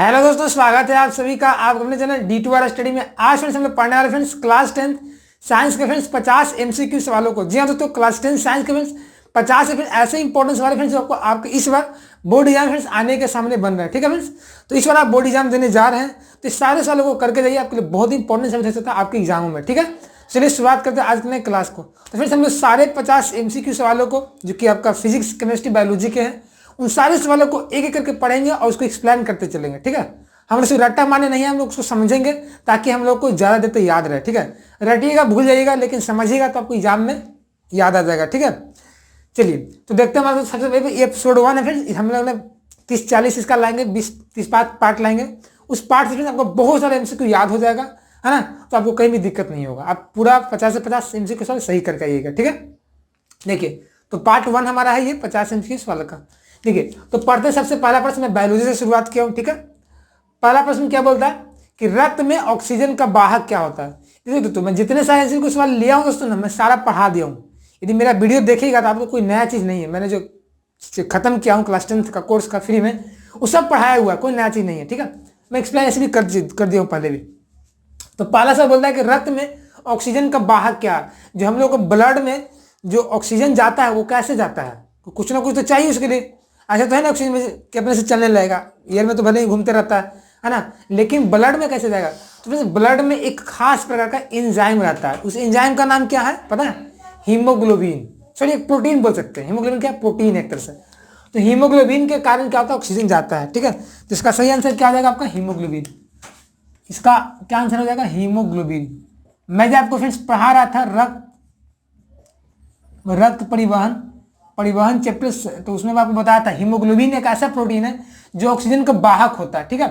Hello दोस्तों, स्वागत है आप सभी का आप अपने चैनल D2R स्टडी में। आज फ्रेंड्स हम लोग पढ़ने वाले फ्रेंड्स क्लास 10 साइंस के फ्रेंड्स 50 MCQ सवालों को। जी हाँ दोस्तों, क्लास 10 साइंस के फ्रेंड्स 50 फ्रेंड्स ऐसे इंपॉर्टेंट सवाल फ्रेंड्स आपको आपके इस बार बोर्ड एग्जाम फ्रेंड्स आने के सामने बन रहे हैं। ठीक है फ्रेंड्स, तो इस बार आप बोर्ड एग्जाम देने जा रहे हैं तो इस सारे सवालों को करके जाइए, आपके लिए बहुत ही इंपॉर्टेंट सवाल सकता है आपके एग्जामों में। ठीक है, चलिए शुरुआत करते हैं आज के क्लास को। तो फ्रेंड्स हम लोग सारे 50 MCQ सवालों को जो कि आपका फिजिक्स, केमिस्ट्री, बायोलॉजी के हैं, उन सारे सवालों को एक एक करके पढ़ेंगे और उसको एक्सप्लेन करते चलेंगे। ठीक है, हम लोग सिर्फ रट्टा मारने नहीं है, हम लोग उसको समझेंगे ताकि हम लोग को ज़्यादा देर तक याद रहे। ठीक है, रटिएगा भूल जाइएगा, लेकिन समझिएगा तो आपको एग्जाम में याद आ जाएगा। ठीक है, चलिए तो देखते हैं हमारे सबसे पहले ये एपिसोड 1 है फ्रेंड्स। हम लोग ने 30-40 इसका लाएंगे, 20-30 पार्ट लाएंगे। उस पार्ट से आपको बहुत सारे MCQ याद हो जाएगा, है ना, तो आपको कहीं भी दिक्कत नहीं होगा। आप पूरा 50 से 50 MCQ सवाल सही करके आइएगा। ठीक है, देखिए तो पार्ट 1 हमारा है ये 50 MCQ सवाल का। देखिए तो पढ़ते सबसे पहला प्रश्न मैं बायोलॉजी से शुरुआत किया हूँ। ठीक है, पहला प्रश्न क्या बोलता है कि रक्त में ऑक्सीजन का वाहक क्या होता है। देखिए तो मैं जितने सारे MCQ सवाल लिया हूँ दोस्तों ना, मैं सारा पढ़ा दिया हूँ। यदि मेरा वीडियो देखिएगा तो आपको कोई नया चीज़ नहीं है, मैंने जो खत्म किया हूँ क्लास 10 का कोर्स का फ्री में, वो सब पढ़ाया हुआ है, कोई नया चीज़ नहीं है। ठीक है, मैं एक्सप्लेन ऐसे भी कर दिया हूँ पहले भी। तो पहला सवाल बोलता है कि रक्त में ऑक्सीजन का वाहक क्या है। जो हम लोग को ब्लड में जो ऑक्सीजन जाता है वो कैसे जाता है, तो कुछ ना कुछ तो चाहिए उसके लिए। ऐसा तो है ना ऑक्सीजन में कि अपने से चलने लगेगा, एयर में तो भले ही घूमते रहता है ना, लेकिन ब्लड में कैसे जाएगा। तो फिर ब्लड में एक खास प्रकार का एंजाइम रहता है, उस एंजाइम का नाम क्या है पता है? हीमोग्लोबिन। सॉरी, एक प्रोटीन बोल सकते हैं। हीमोग्लोबिन क्या? प्रोटीन एक तरह से। तो हीमोग्लोबिन के कारण क्या होता है? ऑक्सीजन जाता है। ठीक है, तो इसका सही आंसर क्या हो जाएगा आपका? हीमोग्लोबिन। इसका क्या आंसर हो जाएगा? हीमोग्लोबिन। मैं जब आपको फ्रेंड्स पढ़ा रहा था रक्त परिवहन चैप्टर, तो उसमें मैं आपको बताया था हीमोग्लोबिन एक ऐसा प्रोटीन है जो ऑक्सीजन का वाहक होता है। ठीक है,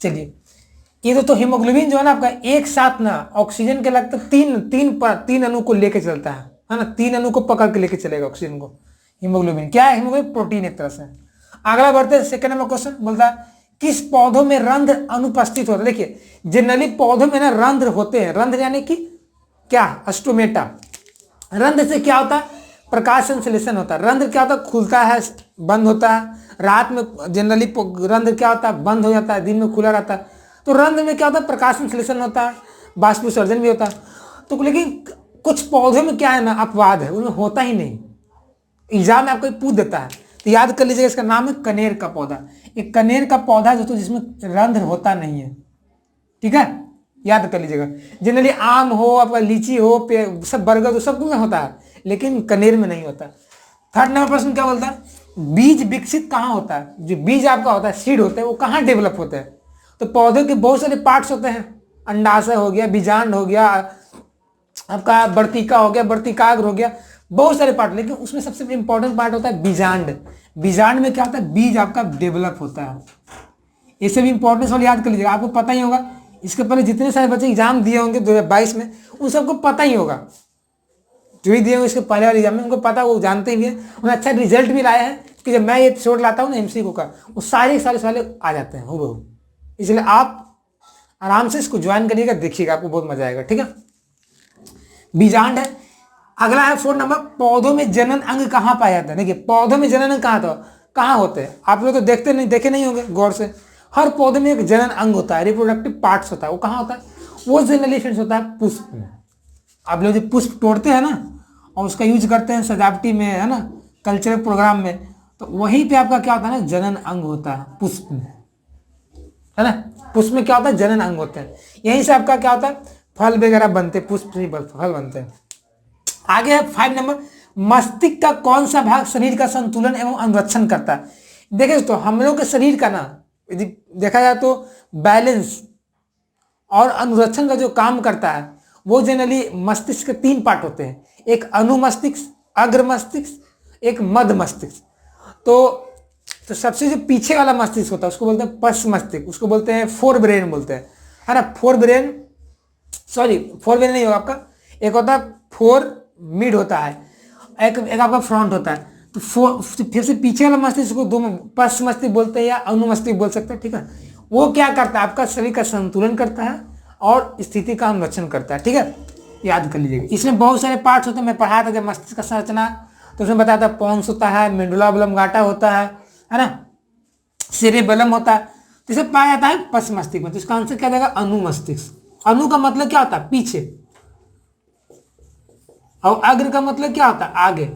चलिए ये तो हीमोग्लोबिन जो है ना आपका एक साथ ना ऑक्सीजन के लगता तीन अणु को लेके चलता है ना, 3 अणु को पकड़ के लेके चलेगा ऑक्सीजन को। हीमोग्लोबिन क्या है? हीमोग्लोबिन प्रोटीन एक तरह से। अगला बढ़ते हैं, सेकंड नंबर क्वेश्चन बोलता है किस पौधों में रंध्र अनुपस्थित होता है। देखिए जनरली पौधों में ना रंध्र होते हैं, रंध्र यानी कि क्या? अस्टोमेटा। रंध्र से क्या होता है? प्रकाश संश्लेषण होता है। रंध्र क्या होता है? खुलता है, बंद होता है। रात में जनरली रंध्र क्या होता है? बंद हो जाता है, दिन में खुला रहता है। तो रंध्र में क्या होता है? प्रकाश संश्लेषण होता है, बाष्पोत्सर्जन भी होता है। तो लेकिन कुछ पौधों में क्या है ना, अपवाद है, उनमें होता ही नहीं। एग्जाम में आपको पूछ देता है, तो याद कर लीजिएगा, इसका नाम है कनेर का पौधा। एक कनेर का पौधा दोस्तों जिसमें रंध्र होता नहीं है। ठीक है, याद कर लीजिएगा। जनरली आम हो, आपका लीची हो, सब बरगद हो, सब में होता है, लेकिन कनेर में नहीं होता। थर्ड नंबर प्रश्न क्या बोलता है? बीज विकसित कहाँ होता है? जो बीज आपका होता है, सीड होता है, वो कहाँ डेवलप होता है? तो पौधे के बहुत सारे पार्ट्स होते हैं। अंडाशय हो गया, बीजांड हो गया, आपका वर्तिका हो गया, वर्तिकाग्र हो गया, बहुत सारे पार्ट, लेकिन उसमें सबसे इंपॉर्टेंट पार्ट होता है बीजांड। बीजांड में क्या होता है? बीज आपका डेवलप होता है। ये सब इंपॉर्टेंट सवाल याद कर लीजिएगा, आपको पता ही होगा। इसके पहले जितने सारे बच्चे एग्जाम दिए होंगे 2022 में, उन सबको पता ही होगा। जो भी दिए होंगे इसके पहले वाले एग्जाम में, उनको पता, वो जानते ही हैं, उन्हें अच्छा रिजल्ट भी लाया है। कि जब मैं ये एपिसोड लाता हूँ ना MCQ का, वो सारे सवाल आ जाते हैं हूबहू। इसलिए आप आराम से इसको ज्वाइन करिएगा, देखिएगा, आपको बहुत मजा आएगा। ठीक है, बीजांड है। अगला है 4 नंबर, पौधों में जनन अंग कहाँ पाया जाता है। देखिए पौधों में जनन अंग कहाँ होते हैं? आप लोग तो देखे नहीं होंगे गौर से। हर पौधे में एक जनन अंग होता है, रिप्रोडक्टिव पार्ट्स होता है। वो कहाँ होता है? वो जनरली फ्रेंड्स होता है पुष्प में। आप लोग जो पुष्प तोड़ते हैं ना और उसका यूज करते हैं सजावटी में, है ना, कल्चरल प्रोग्राम में, तो वहीं पे आपका क्या होता है ना, जनन अंग होता है पुष्प में, है ना। पुष्प में क्या होता है? जनन अंग होते हैं। यहीं से आपका क्या होता है? फल वगैरह बनते हैं, पुष्प से फल बनते हैं। आगे है 5 नंबर, मस्तिष्क का कौन सा भाग शरीर का संतुलन एवं अनुरक्षण करता है। देखिए तो हम लोग के शरीर का ना, यदि देखा जाए तो बैलेंस और अनुरक्षण का जो काम करता है, वो जनरली मस्तिष्क के 3 पार्ट होते हैं। एक अनुमस्तिष्क, अग्र मस्तिष्क, एक मध्य मस्तिष्क। तो सबसे जो पीछे वाला मस्तिष्क होता है उसको बोलते हैं पश्च मस्तिष्क, उसको बोलते हैं फोर ब्रेन बोलते हैं, है ना। फोर ब्रेन नहीं होगा आपका, एक होता है फोर मिड होता है, एक आपका फ्रंट होता है। तो फिर से पीछे वाला मस्तिष्क को 2 पश्च मस्तिष्क बोलते हैं या अनुमस्तिष्क बोल सकते हैं। ठीक है, वो क्या करता है? आपका शरीर का संतुलन करता है और स्थिति का अनुरक्षण करता है। ठीक है, याद कर लीजिएगा। इसमें बहुत सारे पार्ट्स होते हैं, मैं पढ़ाया था जब मस्तिष्क का संरचना, तो उसमें बताया था पोन्स होता है, मेडुला ऑब्लोंगाटा होता है ना, सेरेबेलम होता है, तो इसे पाया जाता है पश्च मस्तिष्क में। तो इसका आंसर क्या देगा, अनुमस्तिष्क। अनु का मतलब क्या होता है, पीछे, और अग्र का मतलब क्या होता है, आगे।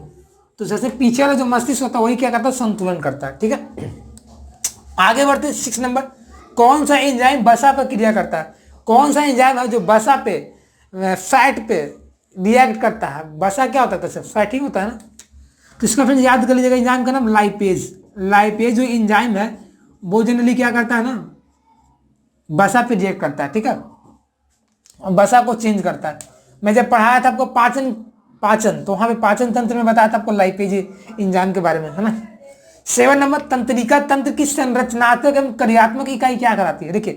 तो जैसे पीछे वाला जो मस्तिष्क होता है वही क्या करता है, संतुलन करता है। ठीक है, आगे बढ़ते 6 नंबर, कौन सा एंजाइम वसा पर क्रिया करता है? कौन सा एंजाइम है जो वसा पे, फैट पे रिएक्ट करता है? वसा क्या होता है, तो फैट ही होता है ना। तो इसका फ्रेंड्स याद कर लीजिएगा, एंजाइम का नाम लाइपेज। लाइपेज जो एंजाइम है वो जनरली क्या करता है ना, वसा पे रिएक्ट करता है। ठीक है, और वसा को चेंज करता है। मैं जब पढ़ाया था आपको पाचन, तो वहां पे पाचन तंत्र में बताया था आपको लाइपेज एंजाइम के बारे में, है ना। 7 नंबर, तंत्रिका तंत्र की संरचनात्मक एवं क्रियात्मक इकाई क्या कराती है? देखिए,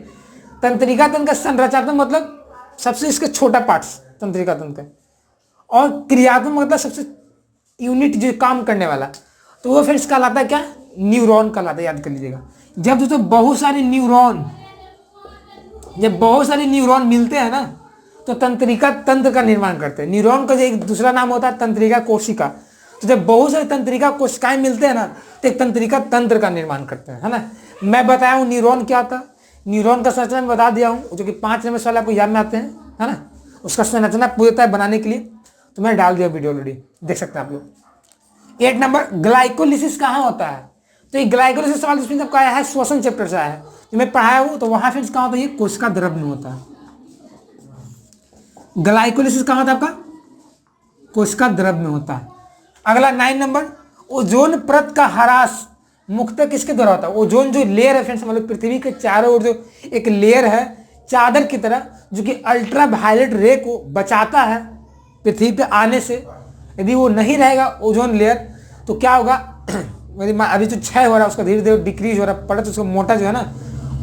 तंत्रिका तंत्र का संरचनात्मक मतलब सबसे इसके छोटा पार्ट्स तंत्रिका तंत्र का, और क्रियात्मक मतलब सबसे यूनिट जो काम करने वाला, तो वो फिर कहलाता है क्या, न्यूरॉन कहलाता है। याद कर लीजिएगा, जब दोस्तों बहुत सारे न्यूरॉन मिलते हैं ना, तो तंत्रिका तंत्र का निर्माण करते हैं। न्यूरॉन का जो एक दूसरा नाम होता है तंत्रिका कोशिका। तो जब बहुत सारे तंत्रिका कोशिकाएं मिलते हैं ना, तो एक तंत्रिका तंत्र का निर्माण करते हैं, है ना। मैं बताया हूँ न्यूरॉन क्या होता है, न्यूरॉन का संरचना मैं बता दिया हूँ, जो कि 5 नंबर सवाल आपको याद में आते हैं, है ना। उसका संरचना पूरी बनाने के लिए तो मैं डाल दिया वीडियो ऑलरेडी, देख सकते हैं आप लोग। 8 नंबर, ग्लाइकोलिसिस कहाँ होता है? तो ये ग्लाइकोलिसिस सवाल इसमें सबका आया है, श्वसन चैप्टर से आया है, जो मैं पढ़ाया हूँ। तो वहां फिर कहाँ होता है, ये कोशिका द्रव में होता है। ग्लाइकोलिसिस कहाँ होता है आपका, कोशिका द्रव में होता है। अगला 9 नंबर, ओजोन परत का ह्रास मुख्यतः किसके द्वारा होता है? ओजोन जो लेयर है फ्रेंड्स, मतलब पृथ्वी के चारों ओर जो एक लेयर है चादर की तरह, जो कि अल्ट्रा वायलेट रे को बचाता है पृथ्वी पे आने से। यदि वो नहीं रहेगा ओजोन लेयर, तो क्या होगा, अभी जो क्षय हो रहा है उसका धीरे धीरे डिक्रीज हो रहा है, परत उसका मोटा जो है ना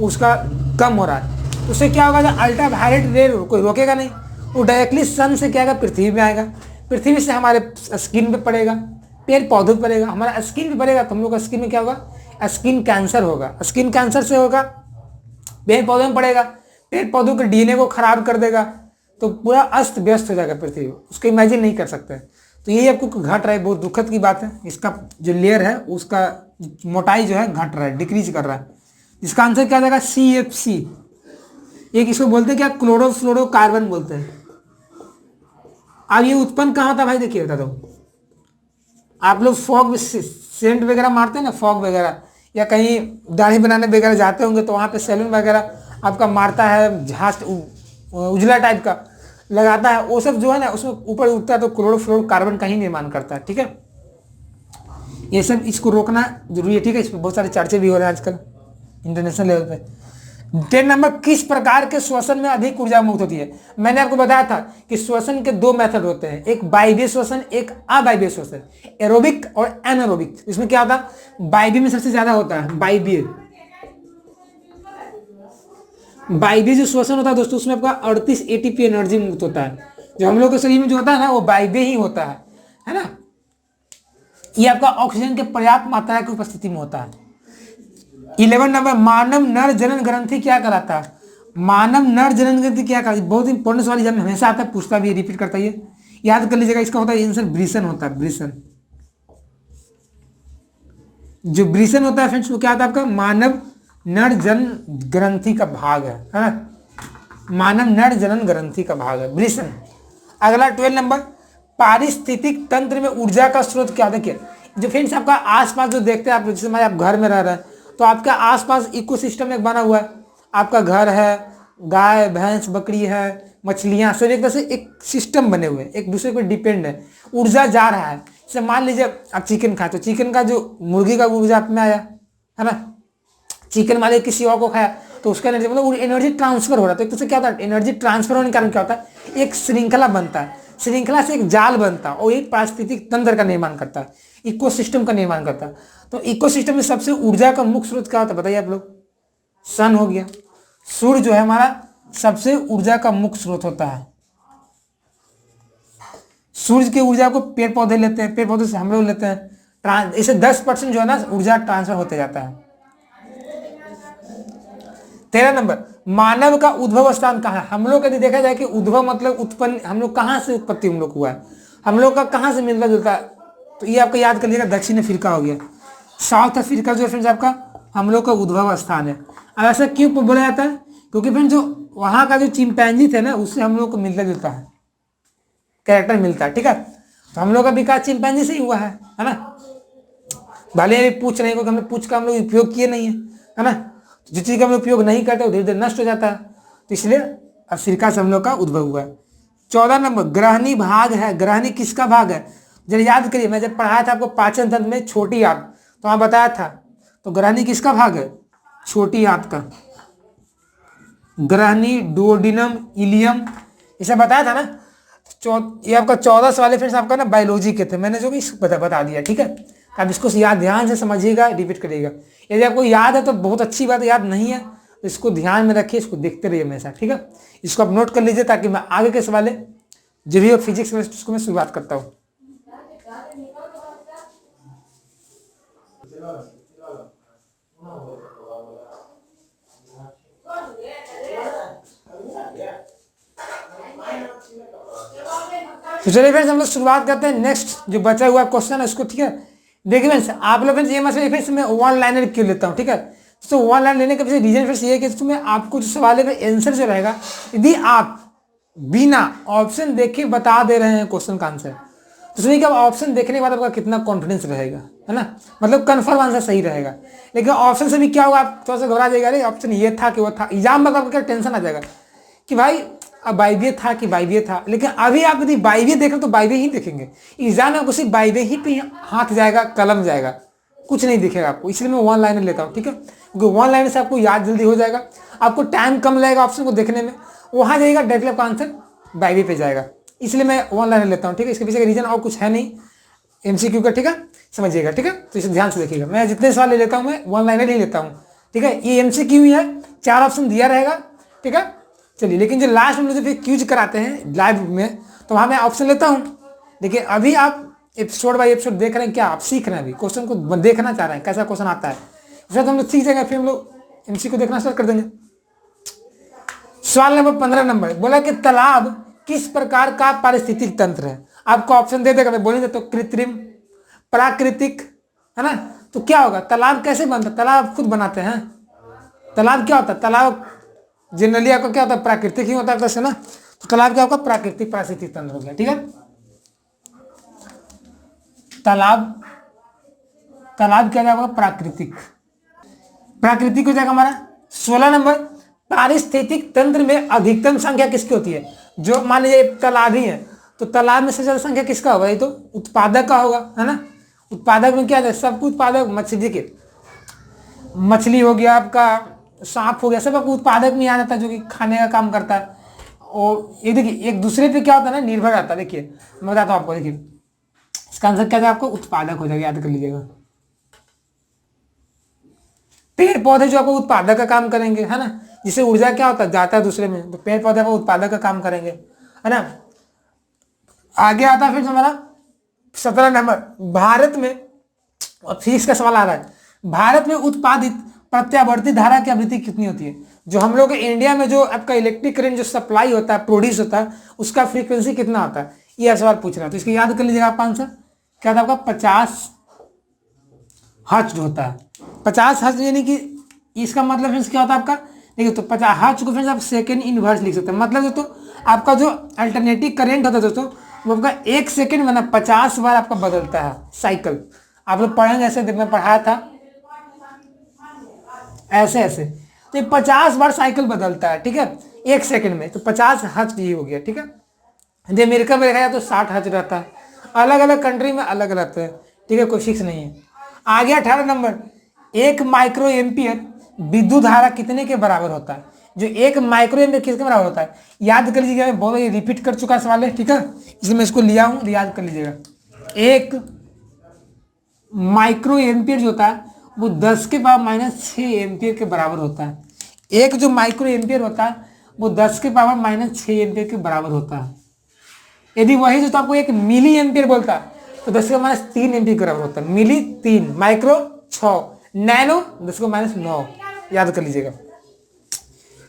उसका कम हो रहा है। उससे क्या होगा, अल्ट्रा वायलेट रे कोई रोकेगा नहीं, वो डायरेक्टली सन से क्या आएगा, पृथ्वी में आएगा। पृथ्वी से हमारे स्किन पे पड़ेगा, पेड़ पौधों पे पड़ेगा, हमारा स्किन पे पड़ेगा, तो हम लोग का स्किन में क्या होगा, स्किन कैंसर होगा। स्किन कैंसर से होगा, पेड़ पौधों में पड़ेगा, पेड़ पौधों के डीएनए को खराब कर देगा, तो पूरा अस्त व्यस्त हो जाएगा पृथ्वी, उसको इमेजिन नहीं कर सकते। तो यही आपको घट रहा है, बहुत दुखद की बात है। इसका जो लेयर है उसका मोटाई जो है घट रहा है, डिक्रीज कर रहा है। इसका आंसर क्या जाएगा, CFC। एक इसको बोलते हैं क्या, क्लोरोफ्लोरोकार्बन बोलते हैं। अब ये उत्पन्न कहाँ होता है भाई, देखिए बता दो। आप लोग फॉग सेंट वगैरह मारते हैं ना, फॉग वगैरह, या कहीं दाढ़ी बनाने वगैरह जाते होंगे, तो वहाँ पे सैलून वगैरह आपका मारता है, झांस उजला टाइप का लगाता है, वो सब जो है ना उसमें ऊपर उठता है, तो क्लोरोफ्लोरोकार्बन का ही निर्माण करता है। ठीक है, ये सब इसको रोकना जरूरी है। ठीक है, इस पर बहुत सारे चर्चे भी हो रहे हैं आजकल इंटरनेशनल लेवल पे। 10 नंबर, किस प्रकार के श्वसन में अधिक ऊर्जा मुक्त होती है? मैंने आपको बताया था कि श्वसन के 2 मेथड होते हैं, एक वायवीय श्वसन, एक अवायवीय श्वसन, एरोबिक और एनारोबिक। इसमें क्या होता है, वायवीय में सबसे ज्यादा होता है वायवीय। वायवीय जो श्वसन होता है दोस्तों, उसमें आपका 38 ATP एनर्जी मुक्त होता है। जो हम लोग के शरीर में जो होता है ना, वो वायवीय ही होता है ना। ये आपका ऑक्सीजन के पर्याप्त मात्रा की उपस्थिति में होता है। 11 नंबर, मानव नर जनन ग्रंथि क्या कहलाता है? मानव नर जनन ग्रंथि क्या कहलाता है? बहुत इंपॉर्टेंट सवाल एग्जाम में हमेशा आता है, पूछता भी, रिपीट करता है, याद कर लीजिएगा। इसका होता है आंसर ब्रिसन होता है, ब्रिसन। जो ब्रिसन होता है फ्रेंड्स, वो क्या होता है आपका, मानव नर जनन ग्रंथि का भाग है ना, मानव नर जनन ग्रंथि का भाग है ब्रिसन। अगला 12 नंबर, पारिस्थितिक तंत्र में ऊर्जा का स्रोत क्या? देखिए, जो फ्रेंड्स आपका आसपास जो देखते हैं आप, जैसे आप घर में रह रहे हैं, तो आपके आसपास इकोसिस्टम एक बना हुआ है। आपका घर है, गाय भैंस बकरी है, मछलियां, सब एक तरह से एक सिस्टम बने हुए हैं, एक दूसरे पर डिपेंड है। ऊर्जा जा रहा है, जैसे मान लीजिए आप चिकन खाए, तो चिकन का जो मुर्गी का ऊर्जा आप में आया, है ना, चिकन वाले किसी और को खाया, तो उसका एनर्जी मतलब एनर्जी ट्रांसफर हो रहा है। तो एक तरह से क्या होता है, एनर्जी ट्रांसफर होने के कारण क्या होता है, एक श्रृंखला बनता है, श्रृंखला से एक जाल बनता है, और एक पारिस्थितिक तंत्र का निर्माण करता है, इकोसिस्टम का निर्माण करता है। तो इकोसिस्टम में सबसे ऊर्जा का मुख्य स्रोत क्या होता है बताइए आप लोग? सन हो गया, सूर्य जो है हमारा सबसे ऊर्जा का मुख्य स्रोत होता है। सूर्य की ऊर्जा को पेड़ पौधे लेते हैं, पेड़ पौधे से हम लोग लेते हैं, इसे 10% जो है ना ऊर्जा ट्रांसफर होते जाता है। 13 नंबर, मानव का उद्भव स्थान कहाँ है? हम लोग यदि देखा जाए कि उद्भव मतलब उत्पन्न, हम लोग कहाँ से उत्पत्ति हम लोग हुआ है, हम लोग का कहाँ से मिलता जुलता है, तो ये आपको याद कर लीजिएगा, दक्षिण अफ्रीका हो गया। साउथ अफ्रीका जो फ्रेंड्स आपका हम लोग का उद्भव स्थान है। अब ऐसा क्यों बोला जाता है? क्योंकि फ्रेंड जो वहाँ का जो चिंपैंजी थे ना, उससे हम लोग को मिलता जुलता है, कैरेक्टर मिलता है, ठीक है। तो हम लोग का विकास चिंपैंजी से ही हुआ है ना। भले अभी पूछ रहे हैं, क्योंकि हमने पूछ का हम लोग उपयोग किए नहीं है ना। तो जिस चीज़ का हम लोग उपयोग नहीं करते वो धीरे धीरे नष्ट हो जाता है, तो इसलिए अफ्रीका से हम लोग का उद्भव हुआ है। 14 नंबर, ग्रहणी भाग है। ग्रहणी किसका भाग है? जरा याद करिए, मैं जब पढ़ाया था आपको पाचन तंत्र में छोटी आंत, तो वहाँ बताया था। तो ग्रहणी किसका भाग है? छोटी आंत का। ग्रहणी, डुओडिनम, इलियम, ये सब बताया था ना। ये आपका 14 सवाल फ्रेंड्स आपका ना बायोलॉजी के थे, मैंने जो कि बता दिया, ठीक है। आप इसको याद ध्यान से समझिएगा, रिपीट करिएगा। यदि आपको याद है तो बहुत अच्छी बात है, याद नहीं है तो इसको ध्यान में रखिए, इसको देखते रहिए हमेशा, ठीक है। इसको आप नोट कर लीजिए ताकि मैं आगे के सवाल जो भी फिजिक्स में उसको मैं शुरुआत करता हूँ। तो चलिए फ्रेंड्स हम लोग शुरुआत करते हैं। नेक्स्ट जो बचा हुआ क्वेश्चन है उसको, ठीक है। देखिए फ्रेंड्स आप लोग ये मतलब फ्रेंड्स मैं वन लाइनर क्यों लेता हूँ, ठीक है। तो वन लाइन लेने के पीछे रीजन फ्रेंड्स ये है कि तुम्हें आपको जो सवाल है आंसर जो रहेगा, यदि आप बिना ऑप्शन देखे बता दे रहे हैं क्वेश्चन का आंसर, तो सुनिए कि ऑप्शन देखने के बाद आपका कितना कॉन्फिडेंस रहेगा, है ना। मतलब कन्फर्म आंसर सही रहेगा। लेकिन ऑप्शन से भी क्या होगा, आप थोड़ा सा घबरा जाएगा, अरे ऑप्शन ये था कि वो था। एग्जाम में आपको क्या टेंशन आ जाएगा कि भाई अब बाइबिए था कि बाइबिए था। लेकिन अभी आप यदि बाइबिए देख रहे तो बाइबिए ही देखेंगे। एग्जाम में आपको सिर्फ बाइबिए ही पे हाथ जाएगा, कलम जाएगा, कुछ नहीं दिखेगा आपको। इसलिए मैं वन लाइनर लेता हूँ, ठीक है। क्योंकि वन लाइनर से आपको याद जल्दी हो जाएगा, आपको टाइम कम लगेगा ऑप्शन को देखने में, वहाँ जाएगा डायरेक्टली आपका आंसर बाइबिए पे जाएगा। इसलिए मैं वन लाइनर लेता हूँ, ठीक है। इसके पीछे का रीजन और कुछ है नहीं, MCQ का, ठीक है, समझिएगा, ठीक है। तो इसे ध्यान से देखिएगा, मैं जितने सवाल ले लेता हूँ मैं वन लाइनर ही लेता हूँ, ठीक है। ये MCQ ही है, 4 ऑप्शन दिया रहेगा, ठीक है। चलिए, लेकिन जो लास्ट में मुझे फिर क्यूज कराते हैं लाइव में, तो वहाँ मैं ऑप्शन लेता हूँ। देखिए अभी आप एपिसोड बाई एपिसोड देख रहे हैं, क्या आप सीख रहे हैं, अभी क्वेश्चन को देखना चाह रहे हैं कैसा क्वेश्चन आता है, उसके बाद हम लोग सीख जाएंगे, फिर हम लोग MCQ देखना स्टार्ट कर देंगे। सवाल नंबर 15 नंबर बोला कि तालाब किस प्रकार का पारिस्थितिक तंत्र है। आपको ऑप्शन दे देगा, मैं बोलेंगे तो कृत्रिम, प्राकृतिक, है ना। तो क्या होगा, तालाब कैसे बनता है? तालाब खुद बनाते हैं। तालाब क्या होता है? तालाब जनरली आपका क्या होता है, प्राकृतिक ही होता है वैसे ना। तो तालाब क्या होगा, प्राकृतिक पारिस्थितिक तंत्र हो गया, ठीक है। तालाब क्या जाएगा, प्राकृतिक। प्राकृतिक हो जाएगा हमारा। 16 नंबर, पारिस्थितिक तंत्र में अधिकतम संख्या किसकी होती है? जो मान लीजिए तालाब ही है, तो तालाब में सबसे ज्यादा संख्या किसका होगा? ये तो उत्पादक का होगा, है ना। उत्पादक में क्या है, सबको उत्पादक मछली के, मछली हो गया आपका, सांप हो गया, सब आपको उत्पादक में आ जाता है, जो कि खाने का काम करता है। और ये देखिए एक दूसरे पे क्या होता है ना, निर्भर रहता है। देखिए मैं बताता हूँ आपको, देखिए इसका आंसर क्या था, आपको उत्पादक हो जाएगा, याद कर लीजिएगा। पेड़ पौधे जो आपको उत्पादक का काम करेंगे, है ना, जिससे ऊर्जा क्या होता है, जाता है दूसरे में, तो पेड़ पौधे आपको उत्पादक का काम करेंगे, है ना। आगे आता है फिर हमारा 17 नंबर, भारत में, और फिजिक्स का सवाल आ रहा है, भारत में उत्पादित प्रत्यावर्ती धारा की आवृत्ति कितनी होती है? जो हम लोग इंडिया में जो आपका इलेक्ट्रिक करंट जो सप्लाई होता है, प्रोड्यूस होता है, उसका फ्रीक्वेंसी कितना होता है, ये सवाल पूछ रहा है। तो इसको याद कर लीजिएगा आपका आंसर क्या था, आपका 50 हर्ट्ज होता है। 50 हर्ट्ज यानी कि इसका मतलब फ्रेंड्स क्या होता है आपका, देखिए तो 50 हर्ट्ज को फ्रेंड्स आप सेकेंड इनवर्स लिख सकते हैं। मतलब दोस्तों आपका जो अल्टरनेटिव करंट होता है दोस्तों, वो आपका 1 सेकेंड में ना 50 बार आपका बदलता है साइकिल। आप लोग पढ़ेंगे ऐसे, मैं पढ़ाया था ऐसे ऐसे, तो 50 बार साइकिल बदलता है, ठीक है, 1 सेकेंड में। तो 50 हर्ट्ज ये हो गया, ठीक है। यदि अमेरिका में देखा जाए तो 60 हर्ट्ज रहता है, अलग अलग कंट्री में अलग रहते हैं, ठीक है, कोई फिक्स नहीं है। आगे 18 नंबर, 1 माइक्रो एम्पियर विद्युत धारा कितने के बराबर होता है? जो 1 माइक्रो एम्पियर किसके बराबर होता है, याद कर लीजिएगा। मैं बहुत रिपीट कर चुका सवाल है, ठीक है, इसलिए मैं इसको लिया हूँ, याद कर लीजिएगा। 1 माइक्रो एम्पियर जो होता है वो 10 के पावर माइनस 6 एम्पियर के बराबर होता है। एक जो माइक्रो एम्पियर होता है वो 10 के पावर माइनस 6 एम्पियर के बराबर होता है। यदि वही जो तो आपको 1 मिली एम्पियर बोलता है तो 10 के माइनस 3 एम्पियर के बराबर होता है। मिली 3, माइक्रो 6, नैनो 10 के माइनस 9, याद कर लीजिएगा।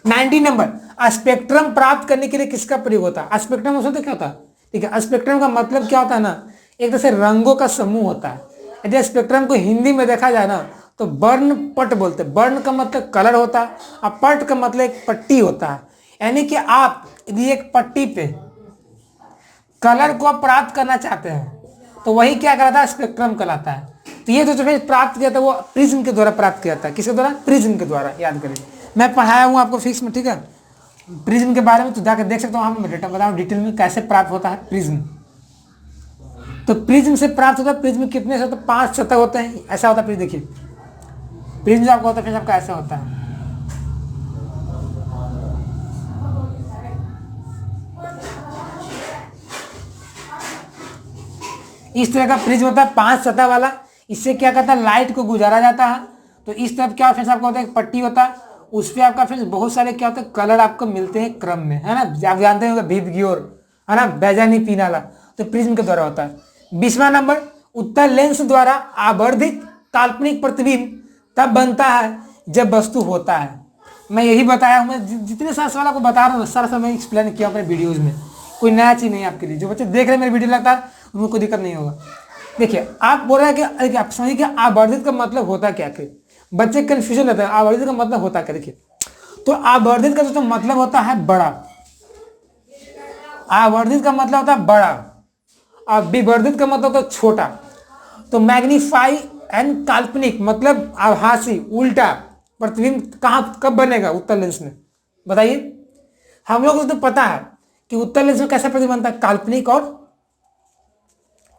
19 नंबर, स्पेक्ट्रम प्राप्त करने के लिए किसका प्रयोग होता है? स्पेक्ट्रम उसमें क्या होता है, ठीक है, स्पेक्ट्रम का मतलब क्या होता है ना, एक तरह से रंगों का समूह होता है। यदि स्पेक्ट्रम को हिंदी में देखा जाए ना तो बर्न पट बोलते हैं। बर्न का मतलब कलर होता है और पट का मतलब एक पट्टी होता है। यानी कि आप यदि एक पट्टी पे कलर को प्राप्त करना चाहते हैं तो वही क्या कराता है, स्पेक्ट्रम कहलाता है। तो ये जो फिर प्राप्त किया था वो प्रिज्म के द्वारा प्राप्त किया था। किसके द्वारा? प्रिज्म के द्वारा। याद करें, मैं पढ़ाया हूँ आपको फिजिक्स में, ठीक है, प्रिज्म के बारे में, तो जाकर देख सकते हो। हम डेटा बता रहा हूँ डिटेल में कैसे प्राप्त होता है प्रिज्म। तो प्रिज्म से प्राप्त होता है। प्रिज्म कितने से होता है? 5 सतह होते हैं। ऐसा होता है प्रिज्म। देखिए प्रिज्म जो आपका होता है फिर आपका ऐसा होता है। इस तरह का प्रिज्म होता है 5 सतह वाला। इससे क्या करता है, लाइट को गुजारा जाता है। तो इस तरफ क्या फिर आपका होता है, एक पट्टी होता है, उस पर आपका फिर बहुत सारे क्या होता है, कलर आपको मिलते हैं क्रम में, है ना। आप जानते हैं भिबग्योर, है ना, बैजानी पीनाला। तो प्रिज्म के द्वारा होता है। 20वां नंबर, उत्तल लेंस द्वारा आवर्धित काल्पनिक प्रतिबिंब तब बनता है जब वस्तु होता है। मैं यही बताया हूँ, मैं जितने सारे सवाल आपको बता रहा हूँ सारा सब मैं एक्सप्लेन किया अपने वीडियोज़ में। कोई नया चीज़ नहीं है आपके लिए। जो बच्चे देख रहे हैं मेरी वीडियो लगातार उनको कोई दिक्कत नहीं होगा। देखिए आप बोल रहे हैं कि आप समझिए कि आवर्धित का मतलब होता क्या है। बच्चे कंफ्यूजन रहते हैं, आवर्धित का मतलब होता क्या। देखिए तो आवर्धित का जो मतलब होता है बड़ा, आवर्धित का मतलब होता है बड़ा, और विवर्धित का मतलब होता है छोटा। तो मैग्नीफाई एंड काल्पनिक मतलब आभासी उल्टा प्रतिबिंब कहाँ कब बनेगा? उत्तल लेंस में। बताइए, हम लोग को तो पता है कि उत्तल लेंस में कैसा प्रतिबिंब बनता है, काल्पनिक और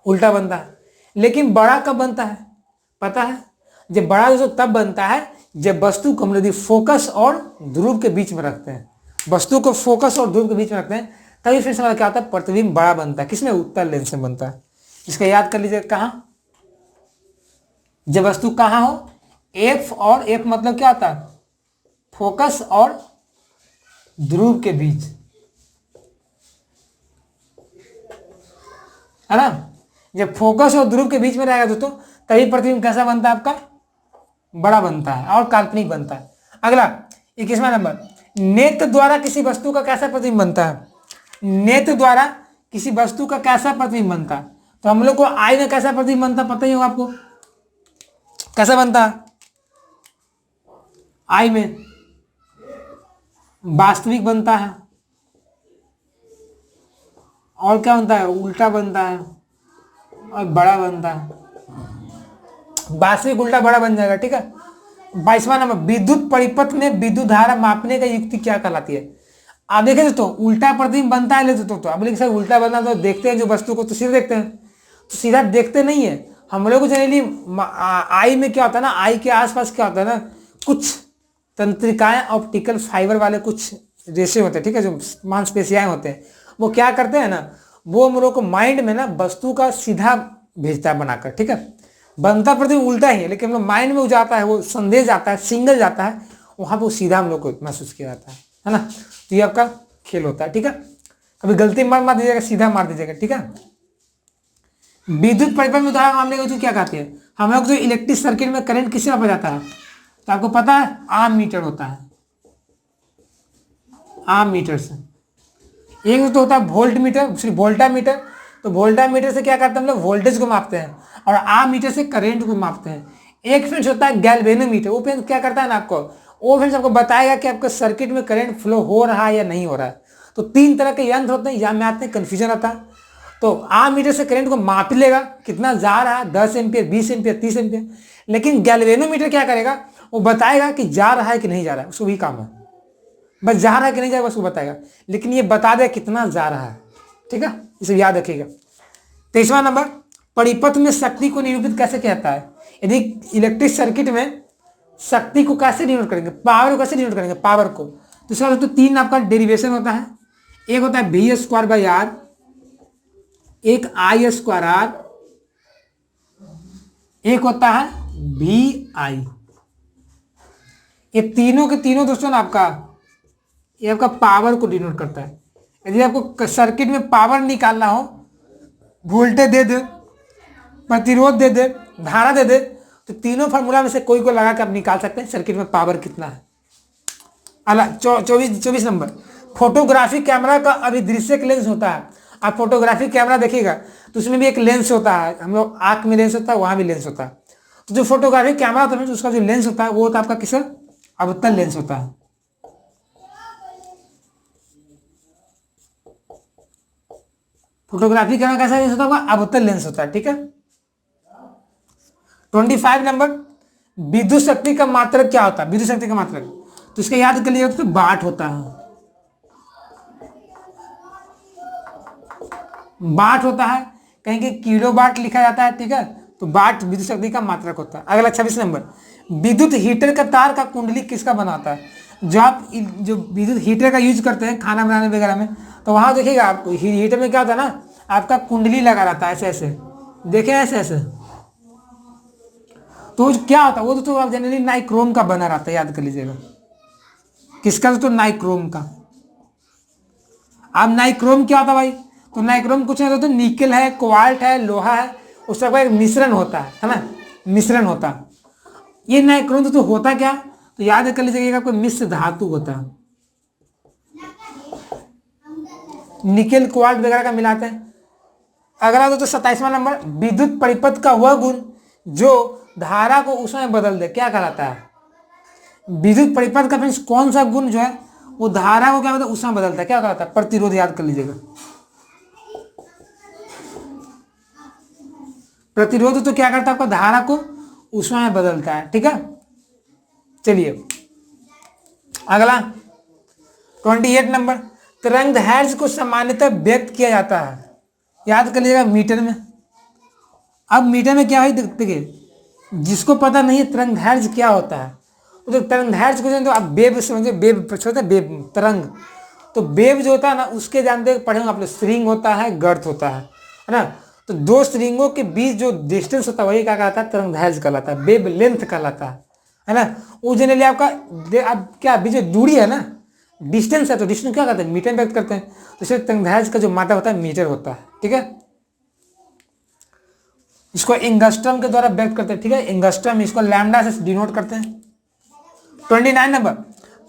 उल्टा बनता है। लेकिन बड़ा कब बनता है पता है? जब बड़ा दोस्तों तब बनता है जब वस्तु को हम यदि फोकस और ध्रुव के बीच में रखते हैं। वस्तु को फोकस और ध्रुव के बीच में रखते हैं तभी फिर से क्या होता है, प्रतिबिंब बड़ा बनता है। किसमें? उत्तल लेंस में बनता है। इसका याद कर लीजिए, कहाँ? जब वस्तु कहाँ हो, एफ और एफ मतलब क्या होता है, फोकस और ध्रुव के बीच, है ना। जब फोकस और ध्रुव के बीच में रहेगा दोस्तों तभी प्रतिबिंब कैसा बनता है आपका, बड़ा बनता है और काल्पनिक बनता है। अगला 21वां नंबर, नेत्र द्वारा किसी वस्तु का कैसा प्रतिबिंब बनता है? नेत्र द्वारा किसी वस्तु का कैसा प्रतिबिंब बनता है? तो हम लोग को आई में कैसा प्रतिबिंब बनता है पता ही होगा आपको, कैसा बनता है? आई में वास्तविक बनता है, और क्या बनता है, उल्टा बनता है और बड़ा बनता है। वास्तविक उल्टा बड़ा बन जाएगा, ठीक है। 22वां नंबर, विद्युत परिपथ में विद्युत धारा मापने का युक्ति क्या कहलाती है? आप देखें दोस्तों, उल्टा प्रतिबिंब बनता है दोस्तों। तो आप बोले सर उल्टा बनता तो देखते हैं जो वस्तु को तो सीधे देखते हैं, तो सीधा देखते नहीं है हम लोग को। जनरली आई में क्या होता है ना, आई के आसपास क्या होता है ना, कुछ तंत्रिकाएं ऑप्टिकल फाइबर वाले कुछ रेशे होते हैं, ठीक है, जो मांसपेशियाएं होते हैं। वो क्या करते हैं ना, वो हम लोग को माइंड में ना वस्तु का सीधा भेजता है बनाकर, ठीक है। बनता प्रतिबिंब उल्टा ही है लेकिन हम लोग माइंड में वो जाता है, वो संदेश जाता है, सिग्नल जाता है, वहाँ पर वो सीधा हम लोग को महसूस किया जाता है ना। तो ये आपका खेल होता है, ठीक है। कभी गलती मार दीजिएगा, सीधा मार दीजिएगा, ठीक है। विद्युत परिपथ में उदाहरण मामले में क्या कहते हैं हम लोग, जो इलेक्ट्रिक सर्किट में करंट किससे मापा जाता है? तो आपको पता है आम मीटर होता है, आम मीटर से। एक तो होता है वोल्ट मीटर, दूसरी वोल्टा मीटर। तो वोल्टा मीटर से क्या करते हैं हम लोग, वोल्टेज को मापते हैं, और आम मीटर से करंट को मापते हैं। एक फ्रेंड्स होता है गैल्वेनोमीटर, वो फ्रेंड्स क्या करता है ना आपको, वो फ्रेंड्स आपको बताएगा कि आपका सर्किट में करंट फ्लो हो रहा है या नहीं हो रहा है। तो 3 तरह के यंत्र होते हैं, यहाँ में आते हैं, कन्फ्यूजन आता है। तो आम मीटर से करंट को माप लेगा कितना जा रहा है, 10 एम्पियर, 20 एम्पियर, 30 एम्पियर। लेकिन गैल्वेनोमीटर क्या करेगा, वो बताएगा कि जा रहा है कि नहीं जा रहा है, उसको भी काम है, बस जा रहा है कि नहीं जा रहा है बस वो बताएगा, लेकिन ये बता दे कितना जा रहा है, ठीक है, इसे याद रखिएगा। 23वां नंबर, परिपथ में शक्ति को निरूपित कैसे कहता है? यदि इलेक्ट्रिक सर्किट में शक्ति को कैसे डिनोट करेंगे, पावर को कैसे डिनोट करेंगे, पावर को। तो इसका तो 3 आपका डेरिवेशन होता है। एक होता है V²/R, एक I²R, एक होता है VI। ये तीनों के तीनों दोस्तों आपका, ये आपका पावर को डिनोट करता है। यदि आपको सर्किट में पावर निकालना हो, वोल्टेज दे दे, प्रतिरोध दे दे, धारा दे दे, तो तीनों फार्मूला में से कोई को लगा के आप निकाल सकते हैं सर्किट में पावर कितना है। अला 24 नंबर, फोटोग्राफी कैमरा का अभिदृश्यक लेंस होता है। आप फोटोग्राफी कैमरा देखिएगा तो उसमें भी एक लेंस होता है, हम लोग आँख में लेंस होता है, वहाँ भी लेंस होता है। तो जो फोटोग्राफी कैमरा होता है उसका जो लेंस होता है वो होता है आपका किसका, अवतल लेंस होता है। फोटोग्राफी कैमरा कैसा लेंस होता है, अवतल लेंस होता है, ठीक है। 25 नंबर, विद्युत शक्ति का मात्रक क्या होता है, विद्युत शक्ति का मात्रक, तो इसका याद कर लीजिएगा, तो वाट होता है, वाट होता है, कहीं कि किलो वाट लिखा जाता है, ठीक है, तो वाट विद्युत शक्ति का मात्रक होता है। अगला 26 नंबर, विद्युत हीटर का तार का कुंडली किसका बना होता है, जो आप जो विद्युत हीटर का यूज करते हैं खाना बनाने वगैरह में, तो वहां देखिएगा आपको हीटर में क्या होता है ना, आपका कुंडली लगा रहता है ऐसे ऐसे, देखे ऐसे ऐसे, तो क्या होता है वो तो आप जनरली नाइक्रोम का बना रहता है, याद कर लीजिएगा, किसका, तो नाइक्रोम का। अब नाइक्रोम क्या होता है भाई, तो नाइक्रोम कुछ नहीं होता, तो निकल है, कोबाल्ट है, लोहा है, उस सबका एक मिश्रण होता है ना, मिश्रण होता है। ये नाइक्रोम तो होता क्या, तो याद कर लीजिएगा आपको मिश्र धातु होता है, निकेल कोबाल्ट वगैरह का मिलाते हैं। अगला तो 27वां नंबर, विद्युत परिपथ का वह गुण जो धारा को उसमें बदल दे, क्या कहलाता है, विद्युत परिपथ का फ्रेंड्स कौन सा गुण जो है वो धारा को क्या होता है उसमें बदलता है, क्या कहलाता है, प्रतिरोध, याद कर लीजिएगा। प्रतिरोध तो क्या करता है, आपका धारा को उसमें बदलता है, ठीक है। चलिए अगला 28 नंबर, तरंग दैर्ध्य को सामान्यतः व्यक्त किया जाता है, याद कर लीजिएगा, मीटर में। अब मीटर में क्या है देखिए, जिसको पता नहीं है तरंग दैर्ध्य क्या होता है, तो तरंग दैर्ध्य को तो आप वेव समझे, वेव होता है, वेव तरंग, तो वेव जो होता है ना उसके जानते पढ़ेंगे आप लोग, स्ट्रिंग होता है, गर्त होता है ना, तो दो स्ट्रिंगों के बीच जो डिस्टेंस होता है वही क्या कहलाता है, तरंग दैर्ध्य कहलाता है, वेव लेंथ कहलाता है ना। वो जनरली आपका आप क्या बीच जो दूरी है ना, डिस्टेंस है, तो डिस्टेंस क्या कहते हैं, मीटर में व्यक्त करते हैं, तो इसलिए तरंग दैर्ध्य का जो मात्रा होता है मीटर होता है, ठीक है। इसको एंगस्ट्रम के द्वारा व्यक्त करते हैं, ठीक है, एंगस्ट्रम, इसको लैम्डा से डिनोट करते हैं। 29 नंबर,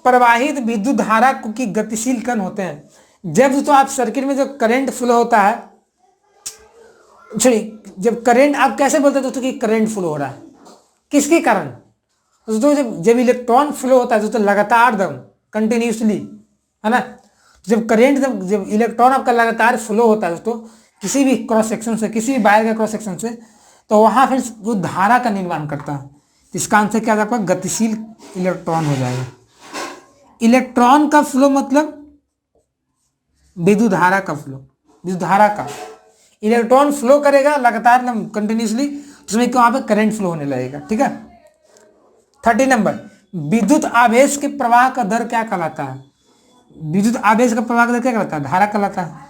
प्रवाहित विद्युत धारा की गतिशील कण होते हैं। जब तो आप सर्किट में जो करंट फ्लो होता है, जब करंट, आप कैसे बोलते हैं दोस्तों कि करंट फ्लो हो रहा है, किसके कारण, दोस्तों जब इलेक्ट्रॉन फ्लो होता है दोस्तों लगातार दम कंटिन्यूसली, है ना, जब करंट जब इलेक्ट्रॉन आपका लगातार फ्लो होता है दोस्तों किसी भी क्रॉस सेक्शन से, किसी भी वायर के क्रॉस सेक्शन से, तो वहां फिर वो धारा का निर्माण करता है। इसका आंसर क्या आपका गतिशील इलेक्ट्रॉन हो जाएगा। इलेक्ट्रॉन का फ्लो मतलब विद्युत धारा का फ्लो, विद्युत धारा का, इलेक्ट्रॉन फ्लो करेगा लगातार कंटिन्यूसली, उसमें वहां पे करंट फ्लो होने लगेगा, ठीक है। 30 नंबर, विद्युत आवेश के प्रवाह का दर क्या कहलाता है, विद्युत आवेश का प्रवाह का दर क्या कहलाता है, धारा कहलाता है।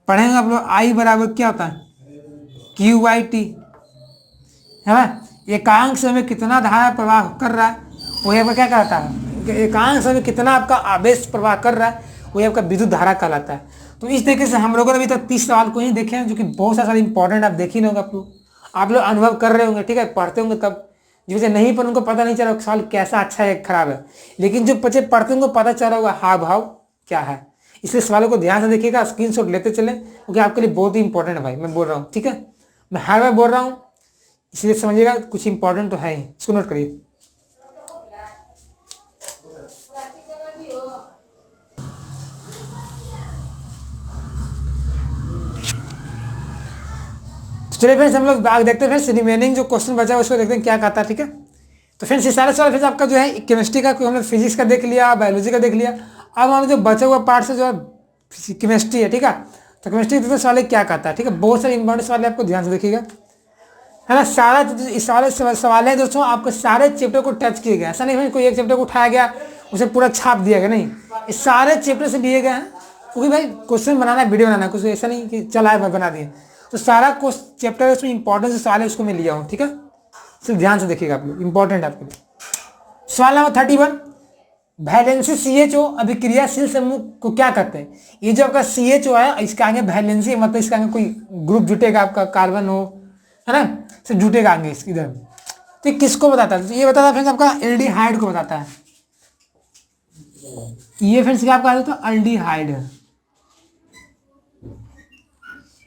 पढ़ेंगे आप लोग, आई बराबर क्या होता है, QIT, है ना, एकांक समय में कितना धारा प्रवाह कर रहा है वही आपका क्या कहलाता है, एकांक समय में कितना आपका आवेश प्रवाह कर रहा है वही आपका विद्युत धारा कहलाता है। तो इस तरीके से हम लोगों ने अभी तक 30 सवाल को ही देखे हैं, जो कि बहुत सारे इंपॉर्टेंट आप देख ही होंगे, आप लोग अनुभव कर रहे होंगे, ठीक है, पढ़ते होंगे तब, जिसे नहीं पढ़ उनको पता नहीं चला सवाल कैसा अच्छा है खराब है, लेकिन जो बच्चे पढ़ते उनको पता चला होगा हाव भाव क्या है। इसलिए सवालों को ध्यान से देखिएगा, स्क्रीनशॉट लेते चले, क्योंकि आपके लिए बहुत ही इंपॉर्टेंट है भाई, मैं बोल रहा हूँ, ठीक है, मैं हर बार बोल रहा हूँ, इसलिए समझिएगा कुछ इंपॉर्टेंट तो है ही, इसको नोट करिए। चलिए फ्रेंड्स हम लोग आगे देखते हैं, फ्रेंड्स रिमेनिंग जो क्वेश्चन बचा है उसको देखते हैं क्या कहता है, ठीक है। तो फ्रेंड्स ये सारे सवाल फ्रेंड्स आपका जो है केमिस्ट्री का हम लोग फिजिक्स का देख लिया, बायोलॉजी का देख लिया, अब हमारा जो बचा हुआ पार्ट से जो है केमिस्ट्री है, ठीक है। तो केमिस्ट्री के सवाल क्या कहता है, ठीक है, बहुत सारे इंपॉर्टेंट सवाल आपको ध्यान से देखिएगा, है ना। सारे सवाल है दोस्तों, आपको सारे चैप्टर को टच किए गए, ऐसा नहीं है कोई एक चैप्टर को उठाया गया उसे पूरा छाप दिया गया, नहीं, इस सारे चैप्टर से लिए गए हैं, क्योंकि भाई क्वेश्चन बनाना है, वीडियो बनाना है, कुछ ऐसा नहीं कि चला है बना दिए, तो सारा चैप्टर है उसमें इंपॉर्टेंट सवाल है उसको मैं लिया हूँ, ठीक है, सिर्फ ध्यान से देखिएगा आप लोग, इंपॉर्टेंट आपके लिए। सवाल नंबर 31, वैलेंसी CHO अभिक्रियाशील समूह को क्या कहते हैं। ये जो आपका CHO है इसका आगे वैलेंसी मतलब इसका आगे कोई ग्रुप जुटेगा, आपका कार्बन हो, है ना, सिर्फ जुटेगा आगे इसकी इधर, तो ये किसको बताता है, तो ये बताता है फ्रेंड्स आपका एल्डिहाइड को बताता है, ये फ्रेंड्स क्या आपका आता है एल्डिहाइड,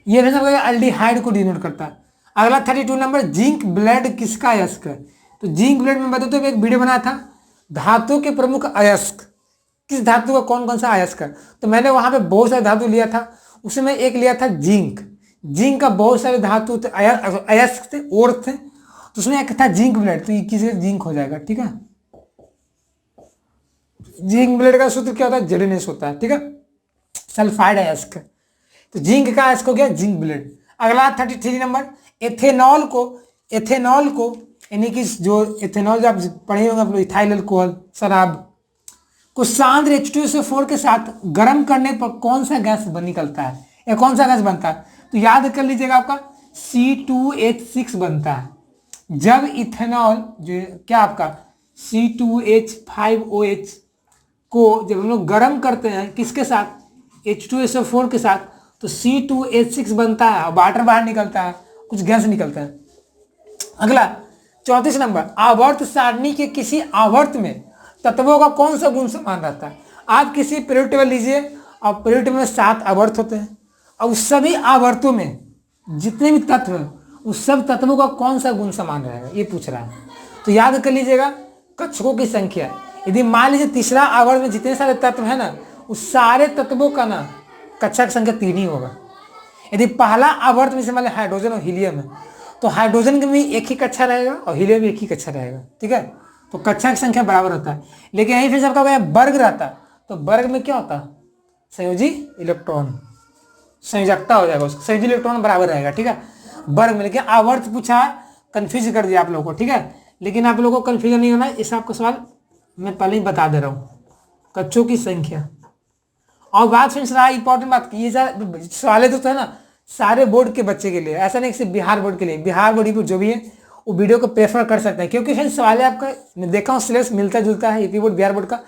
ये फ्रेंड्स आपका एल्डिहाइड को डिनोट करता है। अगला 32 नंबर, जिंक ब्लेड किसका अयस्क है? तो जिंक ब्लेड में बताते हुए एक वीडियो बनाया था, धातु के प्रमुख अयस्क, किस धातु का कौन कौन सा अयस्क है। तो मैंने वहां पे बहुत सारे धातु लिया था, उसमें एक लिया था जिंक। जिंक का बहुत सारे धातु थे, अयस्क थे, और थे, तो उसमें एक था जिंक ब्लेड, तो ये किसी जिंक हो जाएगा, ठीक है। जिंक ब्लेड का सूत्र क्या होता है? जेडेनेस होता है, ठीक है, सल्फाइड अयस्क। तो जिंक का अयस्क हो गया जिंक ब्लेड। अगला 33 नंबर, एथेनॉल को यानी कि जो एथेनॉल जो आप पढ़े होंगे आप लोग, इथाइल अल्कोहल, शराब को सांद्र H2SO4 के साथ गर्म करने पर कौन सा गैस निकलता है, या कौन सा गैस बनता है? तो याद कर लीजिएगा, आपका C2H6 बनता है। जब इथेनॉल जो क्या आपका C2H5OH को जब हम लोग गर्म करते हैं किसके साथ? H2SO4 के साथ, तो C2H6 बनता है और वाटर बाहर निकलता है, कुछ गैस निकलता है। अगला 34 नंबर, आवर्त सारणी के किसी आवर्त में तत्वों का कौन सा गुण समान रहता है? आप किसी पीरियड टेबल लीजिए, और पीरियड टेबल में 7 आवर्त होते हैं, और उस सभी आवर्तों में जितने भी तत्व हैं उस सब तत्वों का कौन सा गुण समान रहेगा, ये पूछ रहा है। तो याद कर लीजिएगा, कक्षकों की संख्या। यदि मान लीजिए तीसरा आवर्त में जितने सारे तत्व है ना, उस सारे तत्वों का ना कक्षा की संख्या 3 ही होगा। यदि पहला आवर्त में से मान लीजिए हाइड्रोजन और हीलियम है, तो हाइड्रोजन के भी एक ही कक्षा रहेगा और हीलियम भी एक ही कक्षा रहेगा, ठीक है। तो कक्षा की संख्या बराबर होता है। लेकिन यहीं फिर से आपका वर्ग रहता, तो वर्ग में क्या होता? संयोजी इलेक्ट्रॉन, संयोजकता हो जाएगा, उसका संयोजी इलेक्ट्रॉन बराबर रहेगा, ठीक है, वर्ग में। लेकिन आवर्त पूछा, कंफ्यूज कर दिया आप लोगों को, ठीक है। लेकिन आप लोगों को कंफ्यूजन नहीं होना, इस आपका सवाल मैं पहले ही बता दे रहा हूँ, कक्षों की संख्या। और बात फिर रहा इंपॉर्टेंट बात की, ये सवाल तो है ना सारे बोर्ड के बच्चे के लिए, ऐसा नहीं सिर्फ बिहार बोर्ड के लिए। बिहार बोर्ड जो भी है वो वीडियो को प्रेफर कर सकते हैं, क्योंकि फिर सवाल आपका मैं देखा हूँ सिलेबस मिलता जुलता है, यूपी बोर्ड, बिहार बोर्ड का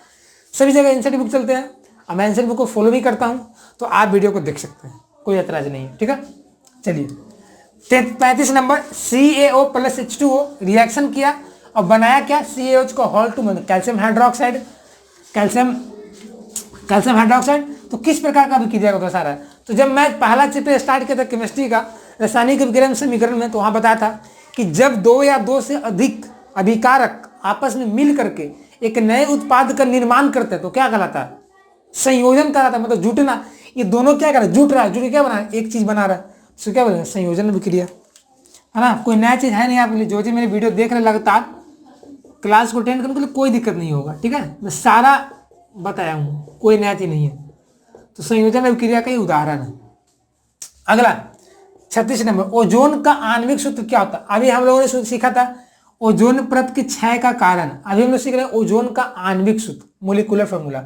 सभी जगह एनसीईआरटी बुक चलते हैं, और मैं एनसीईआरटी बुक को फॉलो भी करता हूँ, तो आप वीडियो को देख सकते हैं, कोई एतराज नहीं है, ठीक है। चलिए 35 नंबर, CaO + H2O रिएक्शन किया और बनाया क्या? CaOH को hall 2 calcium hydroxide, calcium hydroxide. तो किस प्रकार का अभिक्रिया होता सारा? तो जब मैं पहला चैप्टर स्टार्ट किया था केमिस्ट्री का, रासायनिक अभिक्रिया समीकरण में, तो वहाँ बताया था कि जब 2 या 2 से अधिक अभिकारक आपस में मिल करके एक नए उत्पाद का निर्माण करते हैं तो क्या कहलाता है? संयोजन कहलाता है, मतलब जुटना। ये दोनों क्या कर रहा है? जुट रहा है, जुट के क्या बना रहा है? एक चीज बना रहा है, उसको क्या बोलते हैं? संयोजन अभिक्रिया, है ना। कोई नया चीज है नहीं आपके लिए, जो चीज मेरे वीडियो देख रहे लगातार, क्लास को अटेंड करने के लिए कोई दिक्कत नहीं होगा, ठीक है। मैं सारा बताया हूँ, कोई नया चीज नहीं है। तो संयोजन अभिक्रिया का ही उदाहरण है। अगला 36 नंबर, ओजोन का आणविक सूत्र क्या होता है? अभी हम लोगों ने सूत्र सीखा था ओजोन परत के क्षय का कारण। अभी हम लोग सीख रहे हैं ओजोन का आणविक सूत्र, मोलिकुलर फॉर्मूला।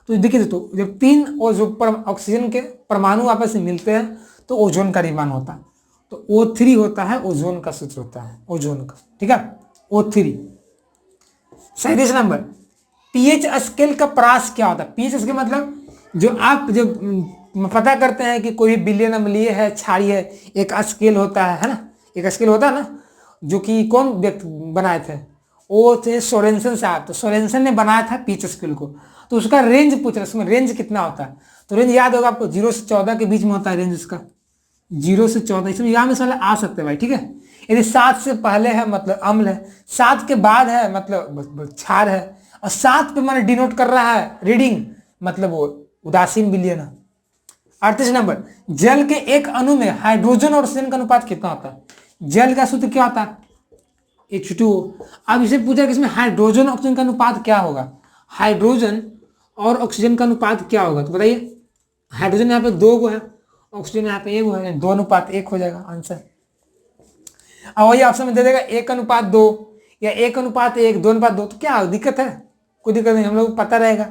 तो देखिए, तो जब 3 ऑक्सीजन के परमाणु आपस में मिलते हैं तो ओजोन का निर्माण होता है। तो O3 होता है, ओजोन का सूत्र होता है ओजोन का, ठीक है, O3। 37 नंबर, पीएच स्केल का प्रास क्या होता है? पीएच स्केल मतलब जो आप जब पता करते हैं कि कोई विलयन अम्लीय है, क्षारीय है, एक स्केल होता है ना, एक स्केल होता है ना, जो कि कौन व्यक्ति बनाए थे? वो थे सोरेंसन साहब। तो सोरेंसन ने बनाया था पीएच स्केल को। तो उसका रेंज पूछ रहा है, उसमें रेंज कितना होता है? तो रेंज याद होगा आपको, 0 से 14 के बीच में होता है रेंज उसका, 0 से 14। इसमें यहाँ में सवाल आ सकते हैं भाई, ठीक है। यदि 7 से पहले है मतलब अम्ल है, 7 के बाद है मतलब क्षार है, और 7 पे मैंने डिनोट कर रहा है रीडिंग, मतलब वो उदासीन विलयन है। 38 नंबर, जल के एक अणु में हाइड्रोजन और ऑक्सीजन का अनुपात कितना होता है? जल का सूत्र क्या होता है? H2O। अब इसे पूछा कि इसमें हाइड्रोजन ऑक्सीजन का अनुपात क्या होगा? हाइड्रोजन और ऑक्सीजन का अनुपात क्या होगा? तो बताइए। हाइड्रोजन यहाँ पे 2 गो है, ऑक्सीजन यहाँ पे 1 गो है, 2 अनुपात 1 हो जाएगा आंसर। अब वही ऑप्शन में दे देगा 1:2 या 1:1, 2:2। तो क्या दिक्कत है? कोई दिक्कत नहीं, हम लोग पता रहेगा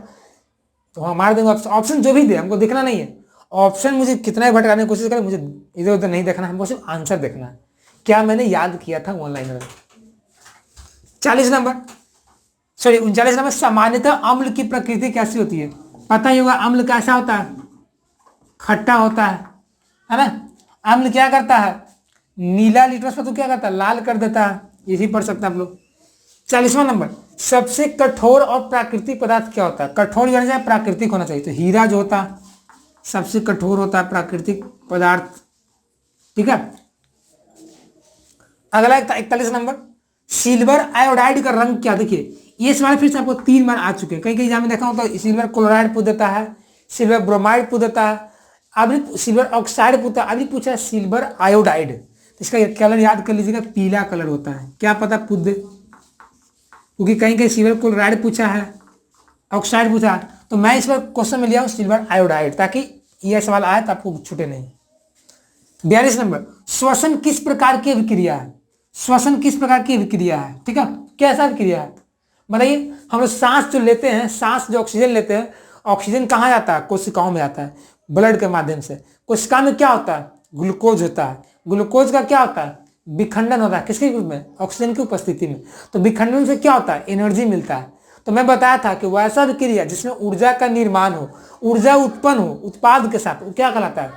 तो हम मार देंगे। ऑप्शन जो भी दे हमको देखना नहीं है, ऑप्शन मुझे कितना ही भटकाने की कोशिश करें, मुझे इधर उधर नहीं देखना है, हमको सिर्फ आंसर देखना है, क्या मैंने याद किया था ऑनलाइन में। 39 नंबर, सामान्यतः अम्ल की प्रकृति कैसी होती है? पता ही होगा अम्ल कैसा होता है? खट्टा होता है ना। अम्ल क्या करता है? नीला लिटरस पर तो क्या करता है? लाल कर देता है, यही पढ़ सकते हैं आप लोग। 40वां नंबर, सबसे कठोर और प्राकृतिक पदार्थ क्या होता है? कठोर होना चाहिए, प्राकृतिक होना चाहिए। तो हीरा जो होता है सबसे कठोर होता है, प्राकृतिक पदार्थ, ठीक है। अगला 41 नंबर, सिल्वर आयोडाइड का रंग क्या? देखिए ये सवाल फिर से आपको 3 बार आ चुके हैं, कहीं कहीं एग्जाम में देखा होता है सिल्वर क्लोराइड पूछ देता है, सिल्वर ब्रोमाइड पूछ देता है, अभी सिल्वर ऑक्साइड पूछता है, अभी पूछा है सिल्वर आयोडाइड। तो इसका कलर याद कर लीजिएगा, पीला कलर होता है, क्या पता पूछ दे, क्योंकि कहीं कहीं सिल्वर क्लोराइड पूछा है, ऑक्साइड पूछा है, तो मैं इस बार क्वेश्चन में लिया हूँ सिल्वर आयोडाइड, ताकि यह सवाल आए तो आपको छूटे नहीं। 42 नंबर, श्वसन किस प्रकार की विक्रिया है? श्वसन किस प्रकार की विक्रिया है? ठीक है, कैसा विक्रिया है बताइए। हम लोग सांस जो लेते हैं, सांस जो ऑक्सीजन लेते हैं, ऑक्सीजन कहाँ जाता है? कोशिकाओं में जाता है, ब्लड के माध्यम से। कोशिका में क्या होता है? ग्लूकोज होता है। ग्लूकोज का क्या होता है? विखंडन होता है, किसके रूप में? ऑक्सीजन की उपस्थिति में। तो विखंडन से क्या होता है? एनर्जी मिलता है। तो मैं बताया था कि वैसा विक्रिया जिसमें ऊर्जा का निर्माण हो, ऊर्जा उत्पन्न हो उत्पाद के साथ, वो क्या कहलाता है?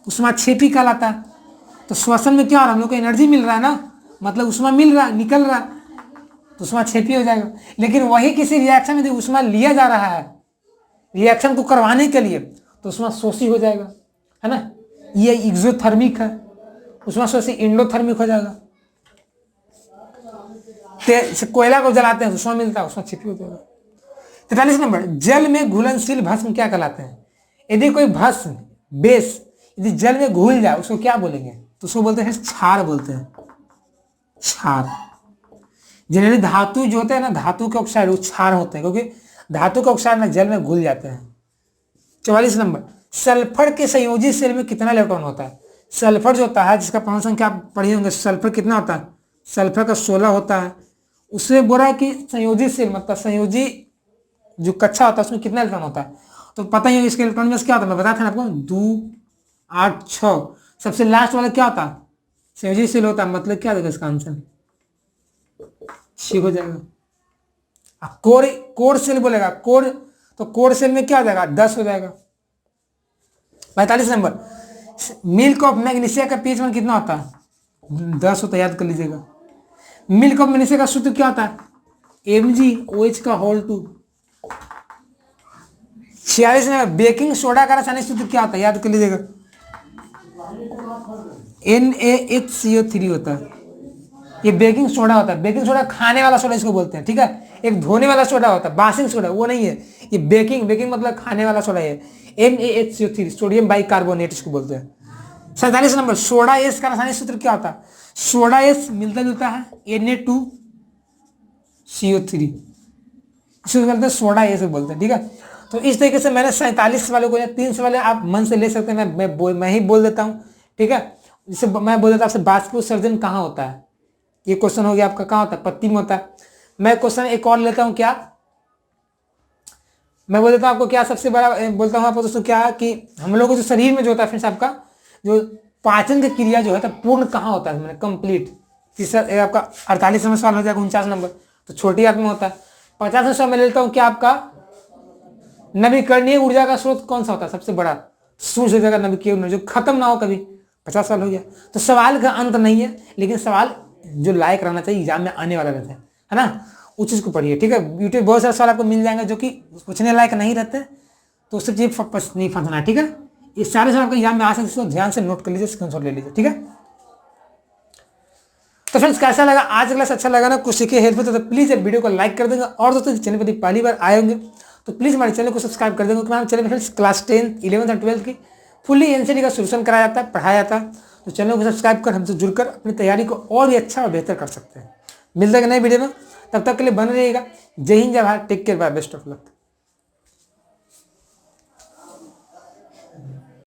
ऊष्माक्षेपी कहलाता है। तो श्वसन में क्या हो रहा है? हम लोग को एनर्जी मिल रहा है ना, मतलब ऊष्मा मिल रहा है, निकल रहा है, तो ऊष्माक्षेपी हो जाएगा। लेकिन वही किसी रिएक्शन में यदि ऊष्मा लिया जा रहा है रिएक्शन को करवाने के लिए, तो ऊष्मा शोषी हो जाएगा, है ना। ये एक्सोथर्मिक है, ऊष्मा शोषी एंडोथर्मिक हो जाएगा। कोयला को जलाते हैं ऊष्मा मिलता है, ऊष्माक्षेपी हो जाएगा। 43 नंबर, जल में घुलनशील भस्म क्या कहलाते हैं? यदि कोई भस्म बेस यदि जल में घुल जाए उसको क्या बोलेंगे? तो उसको बोलते हैं क्षार, बोलते हैं क्षार। जनरली धातु जो होते हैं ना, धातु के ऑक्साइड वो क्षार होते हैं, क्योंकि धातु के ऑक्साइड ना जल में घुल जाते हैं। 44 नंबर, सल्फर के संयोजी सेल में कितना इलेक्ट्रॉन होता है? सल्फर जो होता है, जिसका परमाणु संख्या आप पढ़े होंगे, सल्फर कितना होता है? सल्फर का 16 होता है। उससे बोला है कि संयोजी सेल मतलब संयोजी जो कक्षा होता है उसमें कितना इलेक्ट्रॉन होता है? तो पता ही हो इसके इलेक्ट्रॉन में क्या होता है, मैं बताया था आपको, 2 8 6। सबसे लास्ट वाला क्या होता है? संयोजी सेल होता है, मतलब क्या देगा इसका आंसर? सी हो जाएगा। कोर सेल बोलेगा, कोर, तो कोर सेल में क्या हो जाएगा? 10 हो जाएगा। 45 नंबर, मिल्क ऑफ मैग्नीशिया का पीएच मान कितना होता है? 10 होता है, याद कर लीजिएगा। मिल्क ऑफ मैग्नीशिया का सूत्र क्या होता है? MgOH का होल 2। 46 नंबर, बेकिंग सोडा का रासायनिक सूत्र क्या होता है? याद कर लीजिएगा, NaHCO3 होता है। ये बेकिंग सोडा होता है। बेकिंग सोडा खाने वाला सोडा इसको बोलते हैं, ठीक है। एक धोने वाला सोडा होता है, बासिंग सोडा वो नहीं है। ये बेकिंग मतलब खाने वाला सोडा है। NaHCO3 सोडियम बाइकार्बोनेट इसको बोलते हैं। 47 नंबर, सोडा एस का रासायनिक सूत्र क्या होता है? सोडा एस मिलता जुलता है Na2CO3, इसको बोलते हैं सोडा एस बोलते हैं, ठीक है। तो इस तरीके से मैंने 47 वालों को 3 सवाल आप मन से ले सकते हैं, मैं ही बोल देता हूँ, ठीक है। जिससे मैं बोल देता हूँ आपसे, बाष्पोत्सर्जन कहाँ होता है? ये क्वेश्चन हो गया आपका, कहाँ होता है? पत्ती में होता है। मैं क्वेश्चन एक और लेता हूँ, क्या मैं बोल देता हूँ आपको, क्या सबसे बड़ा बोलता हूँ आपको दोस्तों, क्या कि हम लोग को जो शरीर में जो होता है फ्रेंड्स, आपका जो पाचन की क्रिया जो है तो पूर्ण कहाँ होता है? मैंने कंप्लीत। तीसरा आपका 48 नंबर सवाल हो जाएगा। 49 नंबर तो छोटी आंत में होता है। 50 सवाल में लेता हूँ, क्या आपका नवीकरणीय ऊर्जा का स्रोत कौन सा होता है? सबसे बड़ा सूर्य से जगह नवीकरणीय जो खत्म ना हो कभी। 50 साल हो गया। तो सवाल का अंत नहीं है, लेकिन सवाल जो लायक रहना चाहिए, एग्जाम में आने वाला रहता है ना, उस चीज़ को पढ़िए, ठीक है। यूट्यूब बहुत सारे सवाल आपको मिल जाएंगे जो कि पूछने लायक नहीं रहते, तो उससे चीज नहीं फंसना, ठीक है। ये सारे सवाल आपको एग्जाम में आ सकते, इसको ध्यान से नोट कर लीजिए, स्क्रीनशॉट ले लीजिए, ठीक है। तो फ्रेंड्स कैसा लगा आज क्लास? अच्छा लगा ना, कुछ सीखे हेल्पफुल तो प्लीज वीडियो को लाइक कर देंगे, और दोस्तों चैनल पर पहली बार आए होंगे तो प्लीज हमारे चैनल को सब्सक्राइब कर देंगे, क्योंकि हमारे चैनल में फ्रेंड्स क्लास 10, 11 और 12 की फुल्ली एनसीईआरटी का सोल्यूशन कराया जाता है, पढ़ाया जाता है। तो चैनल को सब्सक्राइब कर हमसे जुड़कर अपनी तैयारी को और भी अच्छा और बेहतर कर सकते हैं। मिलते हैं नए वीडियो में, तब तक के लिए बने रहिएगा। जय हिंद, जय Bharat, take care, bye, best of luck.